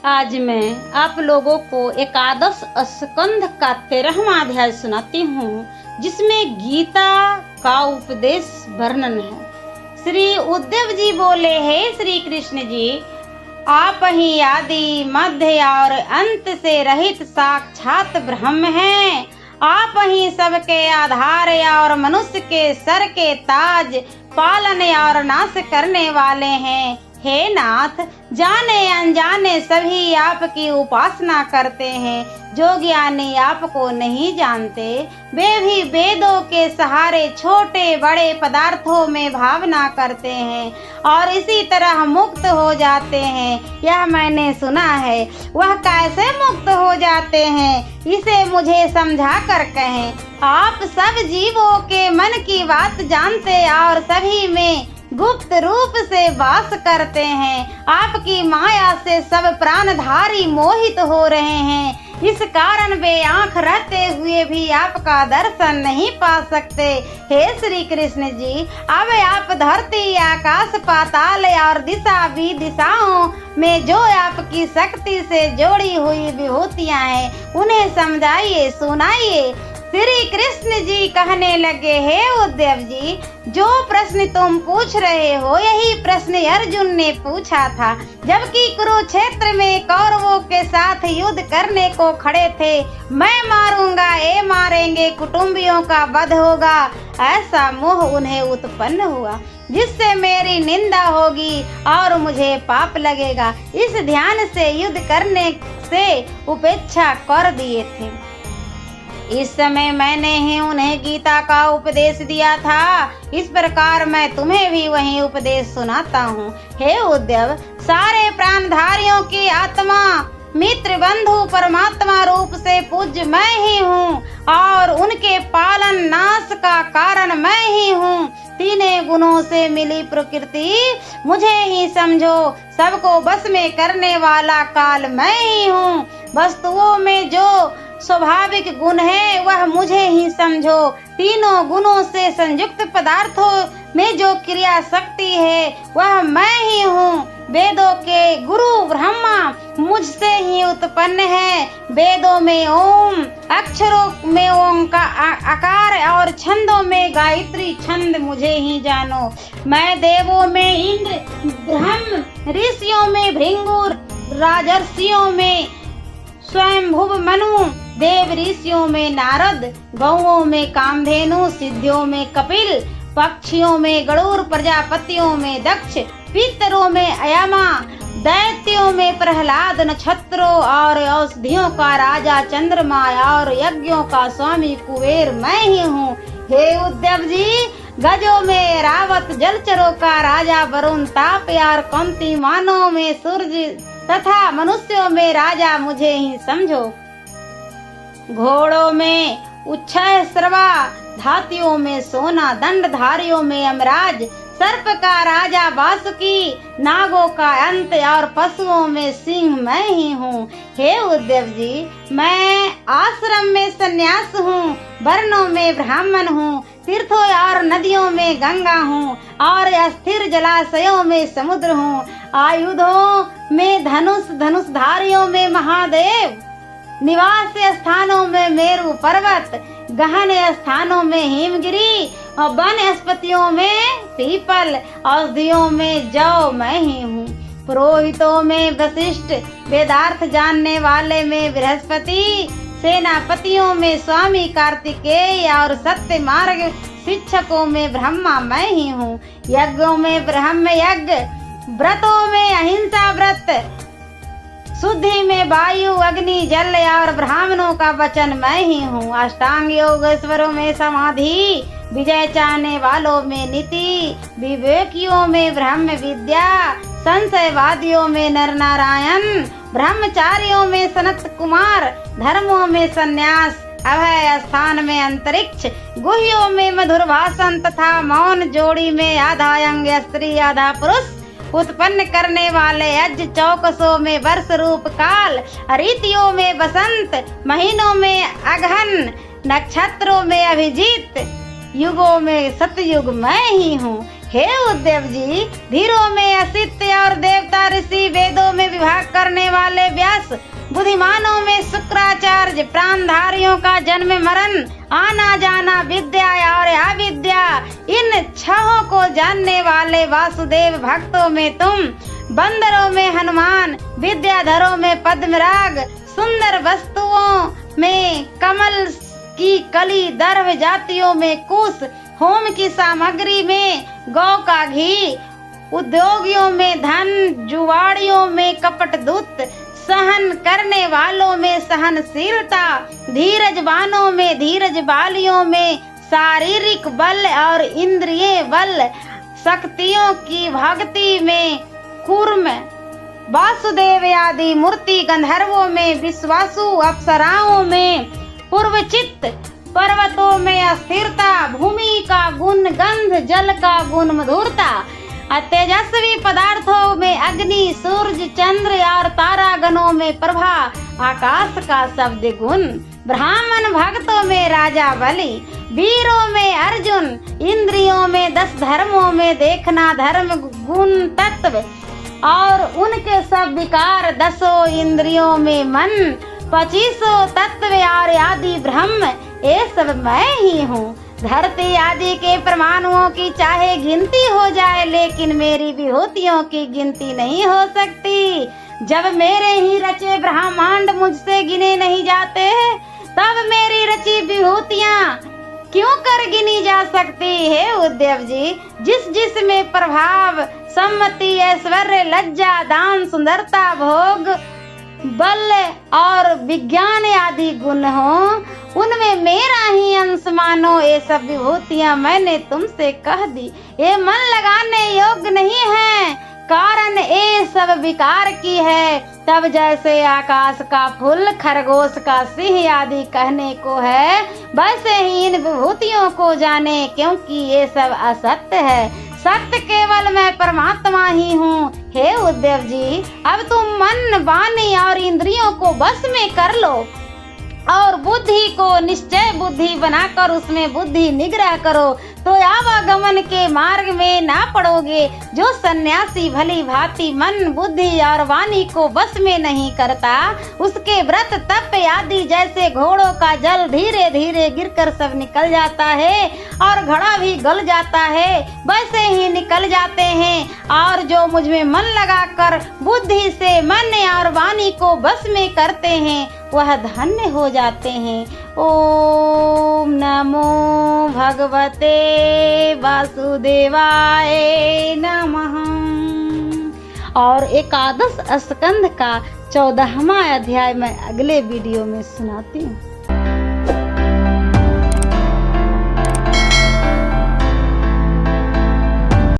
आज मैं आप लोगों को एकादश स्कंध का 13वां अध्याय सुनाती हूँ, जिसमें गीता का उपदेश वर्णन है। श्री उद्धव जी बोले, हे श्री कृष्ण जी, आप ही आदि मध्य और अंत से रहित साक्षात ब्रह्म हैं। आप ही सबके आधार और मनुष्य के सर के ताज, पालन और नाश करने वाले हैं। हे नाथ, जाने अनजाने सभी आपकी उपासना करते हैं। जो ज्ञानी आपको नहीं जानते, वे भी वेदों के सहारे छोटे बड़े पदार्थों में भावना करते हैं और इसी तरह मुक्त हो जाते हैं। यह मैंने सुना है। वह कैसे मुक्त हो जाते हैं, इसे मुझे समझा कर कहें। आप सब जीवों के मन की बात जानते और सभी में गुप्त रूप से वास करते हैं। आपकी माया से सब प्राणधारी मोहित हो रहे हैं। इस कारण वे आंख रहते हुए भी आपका दर्शन नहीं पा सकते। हे श्री कृष्ण जी, अब आप धरती, आकाश, पाताल और दिशा विदिशाओं में जो आपकी शक्ति से जोड़ी हुई विभूतियां हैं, उन्हें समझाइए, सुनाइए। श्री कृष्ण जी कहने लगे, हे उद्धव जी, जो प्रश्न तुम पूछ रहे हो, यही प्रश्न अर्जुन ने पूछा था जबकि कुरुक्षेत्र में कौरवों के साथ युद्ध करने को खड़े थे। मैं मारूंगा, ये मारेंगे, कुटुंबियों का वध होगा, ऐसा मोह उन्हें उत्पन्न हुआ, जिससे मेरी निंदा होगी और मुझे पाप लगेगा। इस ध्यान से युद्ध करने से उपेक्षा कर दिए थे। इस समय मैंने ही उन्हें गीता का उपदेश दिया था। इस प्रकार मैं तुम्हें भी वही उपदेश सुनाता हूँ। हे उद्धव, सारे प्राणधारियों की आत्मा, मित्र, बंधु, परमात्मा रूप से पूज्य मैं ही हूँ और उनके पालन नाश का कारण मैं ही हूँ। तीनों गुणों से मिली प्रकृति मुझे ही समझो। सबको बस में करने वाला काल मैं ही हूँ। वस्तुओं में जो स्वाभाविक गुण है, वह मुझे ही समझो। तीनों गुणों से संयुक्त पदार्थों में जो क्रिया शक्ति है, वह मैं ही हूँ। वेदों के गुरु ब्रह्मा मुझसे ही उत्पन्न है। वेदों में ओम, अक्षरों में ओम का आकार और छंदों में गायत्री छंद मुझे ही जानो। मैं देवों में इंद्र, ब्रह्म, ऋषियों में भृंगु, राजर्षियों में स्वयंभुव मनु, देव ऋषियों में नारद, गौओं में कामधेनु, सिद्धियों में कपिल, पक्षियों में गरुड़, प्रजापतियों में दक्ष, पितरों में अयमा, दैत्यों में प्रहलाद, नक्षत्रों और औषधियों का राजा चंद्रमा और यज्ञों का स्वामी कुबेर मैं ही हूँ। हे उद्धव जी, गजों में रावत, जलचरों का राजा वरुण, ताप और कुंती, मानवों में सूर्य तथा मनुष्यों में राजा मुझे ही समझो। घोड़ों में उच्छय श्रवा, धातियों में सोना, दंडधारियों में यमराज, सर्प का राजा वासुकी, नागों का अंत और पशुओं में सिंह मैं ही हूँ। हे उद्धव जी, मैं आश्रम में सन्यास हूँ, वर्णों में ब्राह्मण हूँ, तीर्थों और नदियों में गंगा हूँ और स्थिर जलाशयों में समुद्र हूँ। आयुधों में धनुष, धनुषधारियों में महादेव, निवास स्थानों में मेरु पर्वत, गहन स्थानों में हिमगिरी और वनस्पतियों में पीपल, औषधियों में जौ मैं ही हूँ। पुरोहितों में वशिष्ठ, वेदार्थ जानने वाले में बृहस्पति, सेनापतियों में स्वामी कार्तिकेय और सत्य मार्ग शिक्षकों में ब्रह्मा मैं ही हूँ। यज्ञों में ब्रह्म यज्ञ, व्रतों में अहिंसा व्रत, शुद्धि में वायु, अग्नि, जल और ब्राह्मणों का वचन मैं ही हूँ। अष्टांग योगेश्वरों में समाधि, विजय चाहने वालों में नीति, विवेकियों में ब्रह्म विद्या, संशयवादियों में नर नारायण, ब्रह्मचारियों में सनत कुमार, धर्मों में संन्यास, अभय स्थान में अंतरिक्ष, गुह्यों में मधुर भाषण तथा मौन, जोड़ी में आधा अंग स्त्री आधा पुरुष, उत्पन्न करने वाले अज, चौकसों में वर्ष रूप काल, ऋतुओं में बसंत, महीनों में अगहन, नक्षत्रों में अभिजीत, युगों में सतयुग मैं ही हूँ। हे उद्धव जी, धीरों में असित्य और देवता ऋषि, वेदों में विभाग करने वाले व्यास, बुद्धिमानों में शुक्राचार्य, प्राणधारियों का जन्म मरण, आना जाना, विद्या और अविद्या, इन छहों को जानने वाले वासुदेव, भक्तों में तुम, बंदरों में हनुमान, विद्याधरों में पद्मराग, सुंदर वस्तुओं में कमल की कली, दर्भ जातियों में कुश, होम की सामग्री में गौ का घी, उद्योगियों में धन, जुआड़ियों में कपट दूत, सहन करने वालों में सहनशीलता, धीरजवानों में धीरज, बालियों में शारीरिक बल और इंद्रिय बल, शक्तियों की भक्ति में कूर्म, वासुदेव आदि मूर्ति, गंधर्वों में विश्वासु, अप्सराओं में पूर्वचित्त, पर्वतों में अस्थिरता, भूमि का गुण गंध, जल का गुण मधुरता, तेजस्वी पदार्थों में अग्नि, सूर्य, चंद्र और तारागणों में प्रभा, आकाश का शब्द गुण, ब्राह्मण भक्तों में राजा बलि, वीरों में अर्जुन, इंद्रियों में 10 धर्मों में देखना धर्म गुण तत्व और उनके सब विकार, 10 इंद्रियों में मन, 25 तत्व और आदि ब्रह्म, ये सब मैं ही हूँ। धरती आदि के परमाणुओं की चाहे गिनती हो जाए, लेकिन मेरी विभूतियों की गिनती नहीं हो सकती। जब मेरे ही रचे ब्रह्मांड मुझसे गिने नहीं जाते, तब मेरी रची विभूतियाँ क्यों कर गिनी जा सकती है उद्धव जी? जिस में प्रभाव, सम्मति, ऐश्वर्य, लज्जा, दान, सुंदरता, भोग, बल और विज्ञान आदि गुण हो, उनमें मेरा ही अंश मानो। ये सब विभूतियां मैंने तुमसे कह दी, ये मन लगाने योग्य नहीं है, कारण ये सब विकार की है। तब जैसे आकाश का फूल, खरगोश का सिंह आदि कहने को है, वैसे ही इन विभूतियों को जाने, क्योंकि ये सब असत्य है। सत्य केवल मैं परमात्मा ही हूँ। हे उद्धव जी, अब तुम मन, वाणी और इंद्रियों को बस में कर लो और बुद्धि को निश्चय बुद्धि बनाकर उसमें बुद्धि निग्रह करो, तो आवागमन के मार्ग में ना पड़ोगे। जो सन्यासी भली भांति मन, बुद्धि और वाणी को बस में नहीं करता, उसके व्रत, तप आदि जैसे घोड़ों का जल धीरे धीरे गिरकर सब निकल जाता है और घड़ा भी गल जाता है, वैसे ही निकल जाते हैं। और जो मुझ में मन लगाकर बुद्धि से मन और वाणी को बस में करते हैं, वह धन्य हो जाते हैं। ओम नमो भगवते वासुदेवाय नमः। और एकादश स्कंध का 14वां अध्याय मैं अगले वीडियो में सुनाती हूँ।